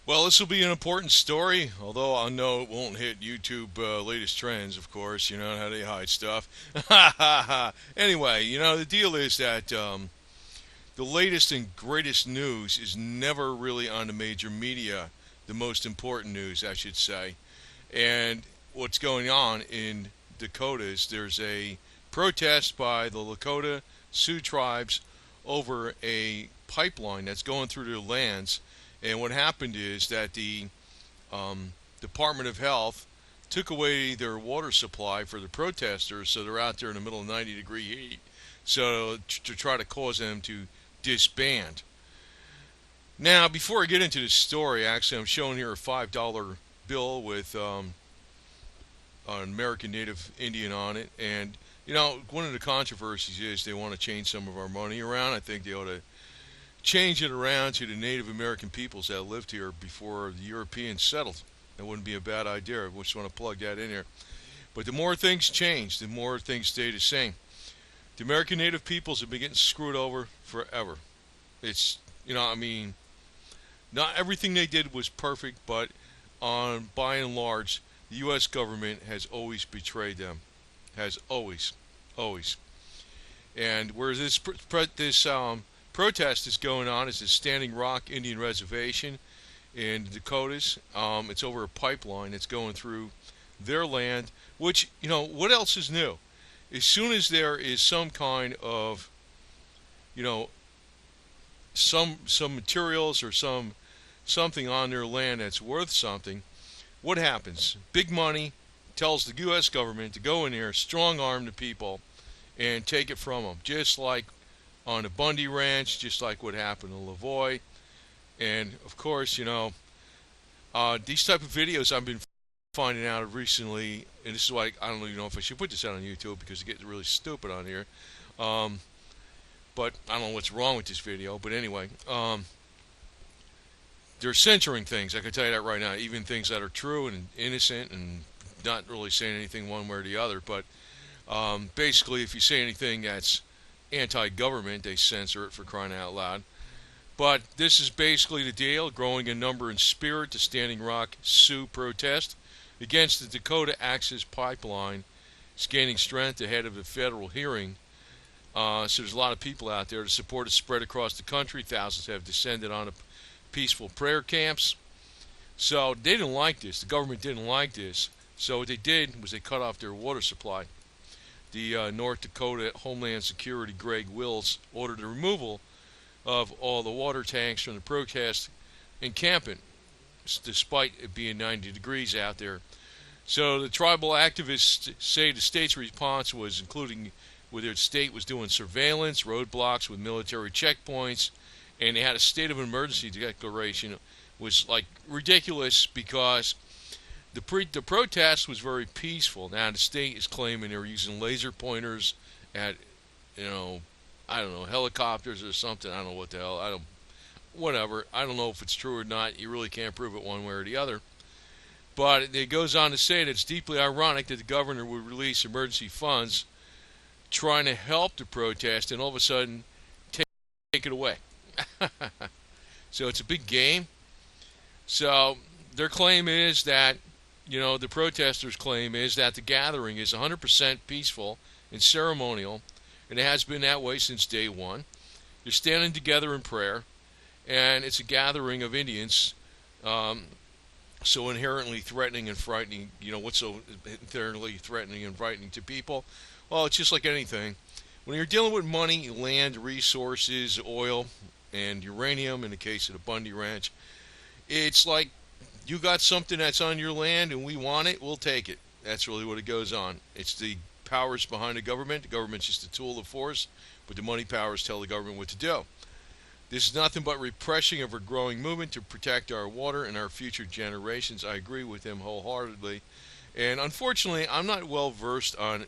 Well, this will be an important story, although I know it won't hit YouTube latest trends, of course. You know how they hide stuff. Anyway, the deal is that the latest and greatest news is never really on the major media, the most important news, I should say. And what's going on in Dakota is there's a protest by the Lakota Sioux tribes over a pipeline that's going through their lands. And what happened is that the Department of Health took away their water supply for the protesters, so they're out there in the middle of 90-degree heat. So to try to cause them to disband. Now, before I get into the story, actually, I'm showing here a $5 bill with an American Native Indian on it, and one of the controversies is they want to change some of our money around. I think they ought to change it around to the Native American peoples that lived here before the Europeans settled. That wouldn't be a bad idea. I just want to plug that in here. But the more things change, the more things stay the same. The American Native peoples have been getting screwed over forever. It's, I mean, not everything they did was perfect, but by and large, the U.S. government has always betrayed them. Has always, always. And where this protest is going on is the Standing Rock Indian Reservation in the Dakotas. It's over a pipeline that's going through their land, which, what else is new? As soon as there is some kind of, you know, some materials or something on their land that's worth something, what happens? Big money tells the U.S. government to go in there, strong arm the people, and take it from them, just like on the Bundy Ranch, just like what happened to Lavoie. And of course, these type of videos I've been finding out recently, and this is why I don't even know if I should put this out on YouTube because it gets really stupid on here. But I don't know what's wrong with this video. But anyway, they're censoring things. I can tell you that right now. Even things that are true and innocent and not really saying anything one way or the other. But basically, if you say anything that's anti-government, they censor it, for crying out loud. But this is basically the deal. Growing in number and spirit, the Standing Rock Sioux protest against the Dakota Access Pipeline is gaining strength ahead of a federal hearing. So there's a lot of people out there. The support is spread across the country. Thousands have descended on peaceful prayer camps. So they didn't like this. The government didn't like this. So what they did was they cut off their water supply. The North Dakota Homeland Security, Greg Wills, ordered the removal of all the water tanks from the protest encampment, despite it being 90 degrees out there. So the tribal activists say the state's response was including whether the state was doing surveillance, roadblocks with military checkpoints, and they had a state of emergency declaration. It was like ridiculous because the protest was very peaceful. Now the state is claiming they were using laser pointers at, I don't know, helicopters or something. I don't know what the hell. Whatever. I don't know if it's true or not. You really can't prove it one way or the other. But it goes on to say that it's deeply ironic that the governor would release emergency funds trying to help the protest and all of a sudden take it away. So it's a big game. So their claim is that, the protesters' claim is that the gathering is 100% peaceful and ceremonial, and it has been that way since day one. They're standing together in prayer, and it's a gathering of Indians, so inherently threatening and frightening. What's so inherently threatening and frightening to people? Well, it's just like anything. When you're dealing with money, land, resources, oil, and uranium, in the case of the Bundy Ranch, it's like you got something that's on your land and we want it, we'll take it. That's really what it goes on. It's the powers behind the government. The government's just a tool of force, but the money powers tell the government what to do. This is nothing but repression of a growing movement to protect our water and our future generations. I agree with him wholeheartedly. And unfortunately, I'm not well versed on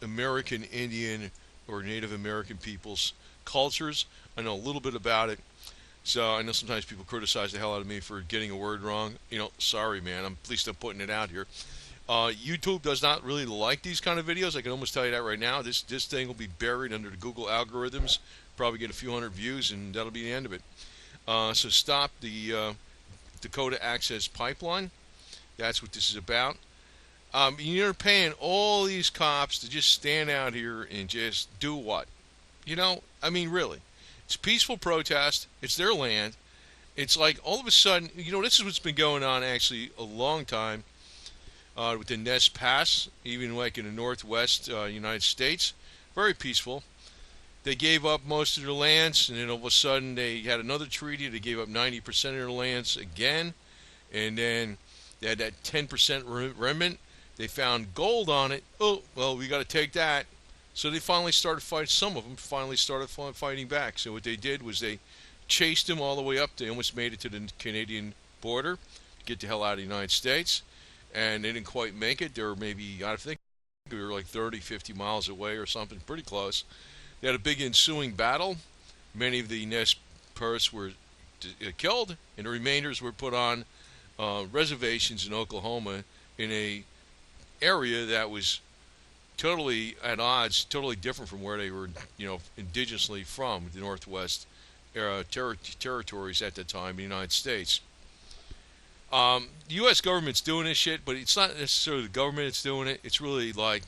American Indian or Native American people's cultures. I know a little bit about it. So I know sometimes people criticize the hell out of me for getting a word wrong. Sorry, man. At least I'm putting it out here. YouTube does not really like these kind of videos. I can almost tell you that right now. This thing will be buried under the Google algorithms. Probably get a few hundred views, and that'll be the end of it. So stop the Dakota Access Pipeline. That's what this is about. You're paying all these cops to just stand out here and just do what? I mean, really. It's peaceful protest. It's their land. It's like all of a sudden, this is what's been going on actually a long time with the Nez Pass, even like in the northwest United States. Very peaceful. They gave up most of their lands, and then all of a sudden they had another treaty. They gave up 90% of their lands again, and then they had that 10% remnant. They found gold on it. Oh, well, we got to take that. So they finally started fighting. Some of them finally started fighting back. So what they did was they chased them all the way up. They almost made it to the Canadian border, get the hell out of the United States, and they didn't quite make it. They were maybe, I think, we were like 30, 50 miles away or something, pretty close. They had a big ensuing battle. Many of the Nez Perce were killed, and the remainders were put on reservations in Oklahoma in a area that was totally at odds, totally different from where they were, indigenously from, the Northwest territories at the time in the United States. The U.S. government's doing this shit, but it's not necessarily the government that's doing it. It's really like,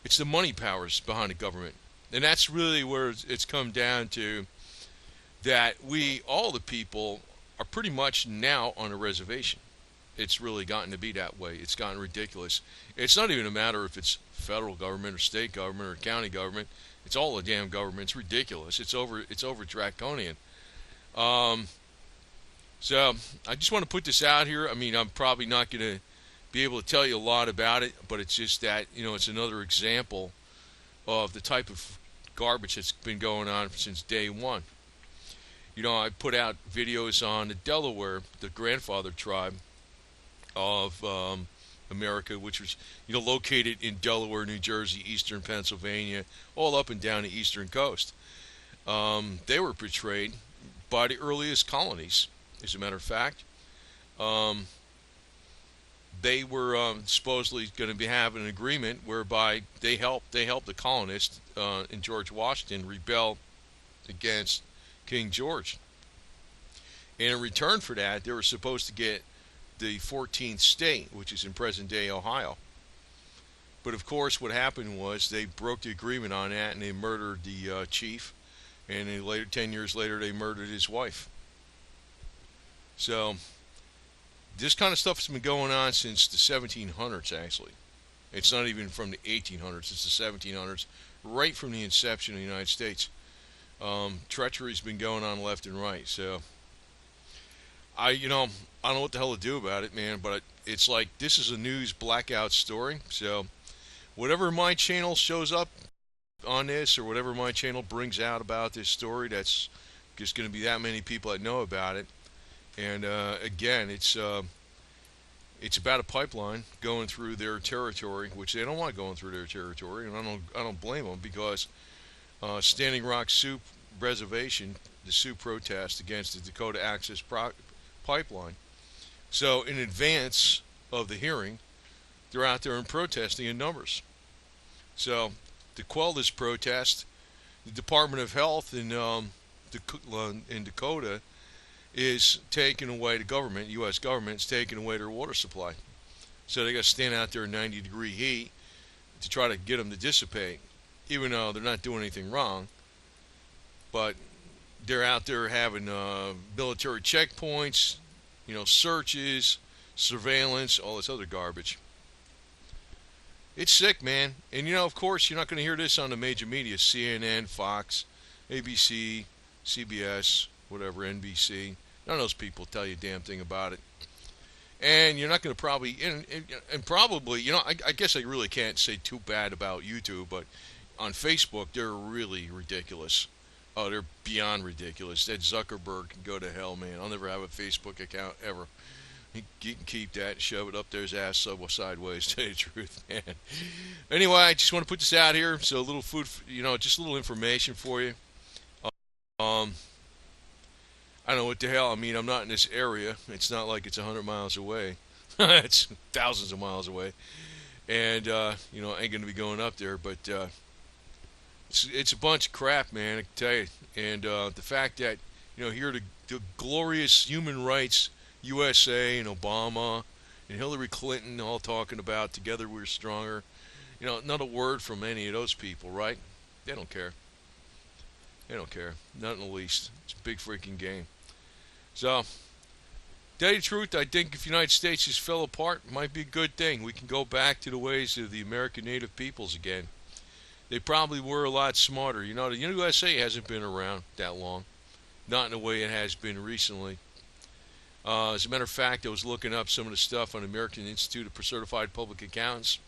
it's the money powers behind the government. And that's really where it's come down to, that we, all the people, are pretty much now on a reservation. It's really gotten to be that way. It's gotten ridiculous. It's not even a matter if it's federal government or state government or county government. It's all the damn government. It's ridiculous. It's over draconian. So I just want to put this out here. I mean, I'm probably not going to be able to tell you a lot about it, but it's just that, it's another example of the type of garbage that's been going on since day one. I put out videos on the Delaware, the grandfather tribe of America, which was located in Delaware, New Jersey, eastern Pennsylvania, all up and down the eastern coast. They were portrayed by the earliest colonies, as a matter of fact. They were supposedly going to be having an agreement whereby they helped the colonists in George Washington rebel against King George. And in return for that, they were supposed to get the 14th state, which is in present-day Ohio. But of course, what happened was they broke the agreement on that, and they murdered the chief. And then later, 10 years later, they murdered his wife. So this kind of stuff has been going on since the 1700s, actually. It's not even from the 1800s. It's the 1700s, right from the inception of the United States. Treachery's been going on left and right. So I don't know what the hell to do about it, man. But it's like, this is a news blackout story. So whatever my channel shows up on this, or whatever my channel brings out about this story, that's just going to be that many people that know about it. And again, it's about a pipeline going through their territory, which they don't want going through their territory, and I don't blame them, because Standing Rock Sioux Reservation, the Sioux protest against the Dakota Access Pipeline. So in advance of the hearing, they're out there and protesting in numbers. So to quell this protest, the Department of Health in Dakota is taking away, the government, U.S. government, is taking away their water supply. So they got to stand out there in 90-degree heat to try to get them to dissipate, even though they're not doing anything wrong. But they're out there having military checkpoints, searches, surveillance, all this other garbage. It's sick, man. And of course, you're not going to hear this on the major media: CNN, Fox, ABC, CBS, whatever, NBC. None of those people tell you a damn thing about it. And you're not going to probably, and probably, I guess I really can't say too bad about YouTube, but on Facebook, they're really ridiculous. Oh, they're beyond ridiculous. That Zuckerberg can go to hell, man. I'll never have a Facebook account, ever. He can keep that, shove it up there his ass sideways, to tell you the truth, man. Anyway, I just want to put this out here, so a little food, just a little information for you. I don't know what the hell. I mean, I'm not in this area. It's not like it's 100 miles away. It's thousands of miles away. And, I ain't going to be going up there. But it's a bunch of crap, man, I can tell you. And the fact that, here the glorious human rights USA and Obama and Hillary Clinton all talking about together we're stronger. Not a word from any of those people, right? They don't care. They don't care. Not in the least. It's a big freaking game. So, tell you the truth, I think if the United States just fell apart, it might be a good thing. We can go back to the ways of the American native peoples again. They probably were a lot smarter. The USA hasn't been around that long. Not in the way it has been recently. As a matter of fact, I was looking up some of the stuff on the American Institute of Certified Public Accountants.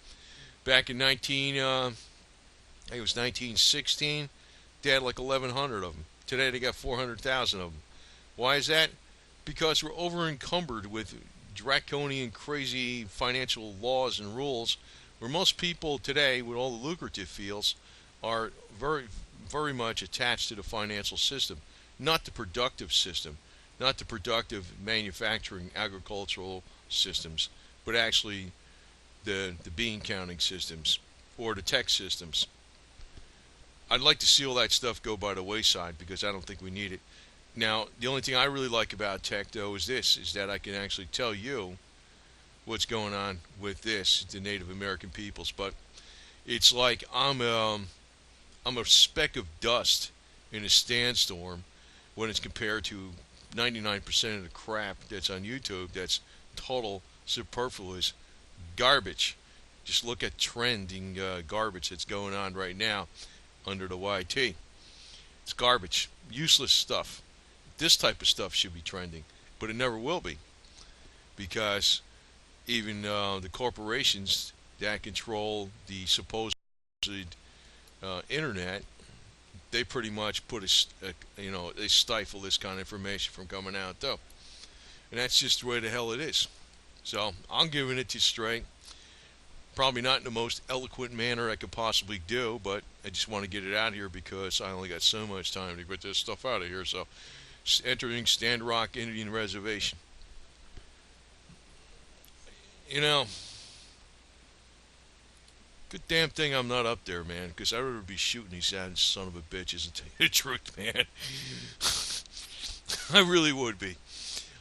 Back in I think it was 1916, they had like 1,100 of them. Today they got 400,000 of them. Why is that? Because we're over encumbered with draconian, crazy financial laws and rules, where most people today, with all the lucrative fields, are very, very much attached to the financial system, not the productive system, not the productive manufacturing, agricultural systems, but actually the bean counting systems or the tech systems. I'd like to see all that stuff go by the wayside because I don't think we need it. Now, the only thing I really like about tech, though, is that I can actually tell you what's going on with the Native American peoples. But it's like I'm a speck of dust in a sandstorm when it's compared to 99% of the crap that's on YouTube that's total superfluous garbage. Just look at trending garbage that's going on right now under the YT. It's garbage, useless stuff. This type of stuff should be trending, but it never will be because even the corporations that control the supposed internet, they pretty much they stifle this kind of information from coming out though, and that's just the way the hell it is. So I'm giving it to you straight. Probably not in the most eloquent manner I could possibly do, but I just want to get it out here because I only got so much time to get this stuff out of here. So, entering Stand Rock Indian Reservation. Good damn thing I'm not up there, man, because I would be shooting these son of a bitches to tell you the truth, man. I really would be.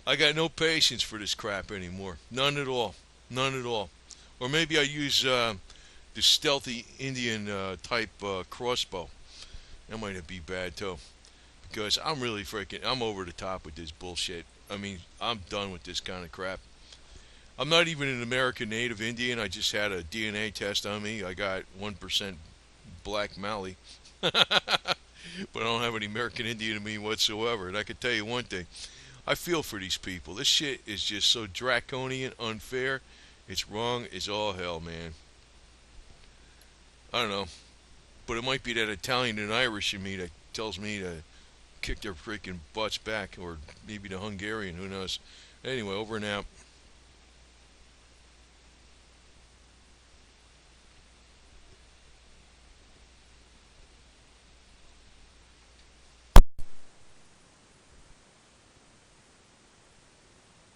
I got no patience for this crap anymore. None at all. None at all. Or maybe I use the stealthy Indian type crossbow. That might be bad too. Because I'm over the top with this bullshit. I mean, I'm done with this kind of crap. I'm not even an American Native Indian. I just had a DNA test on me. I got 1% black Mali. But I don't have any American Indian in me whatsoever. And I can tell you one thing. I feel for these people. This shit is just so draconian, unfair. It's wrong as all hell, man. I don't know. But it might be that Italian and Irish in me that tells me to kick their freaking butts back. Or maybe the Hungarian, who knows. Anyway, over and out.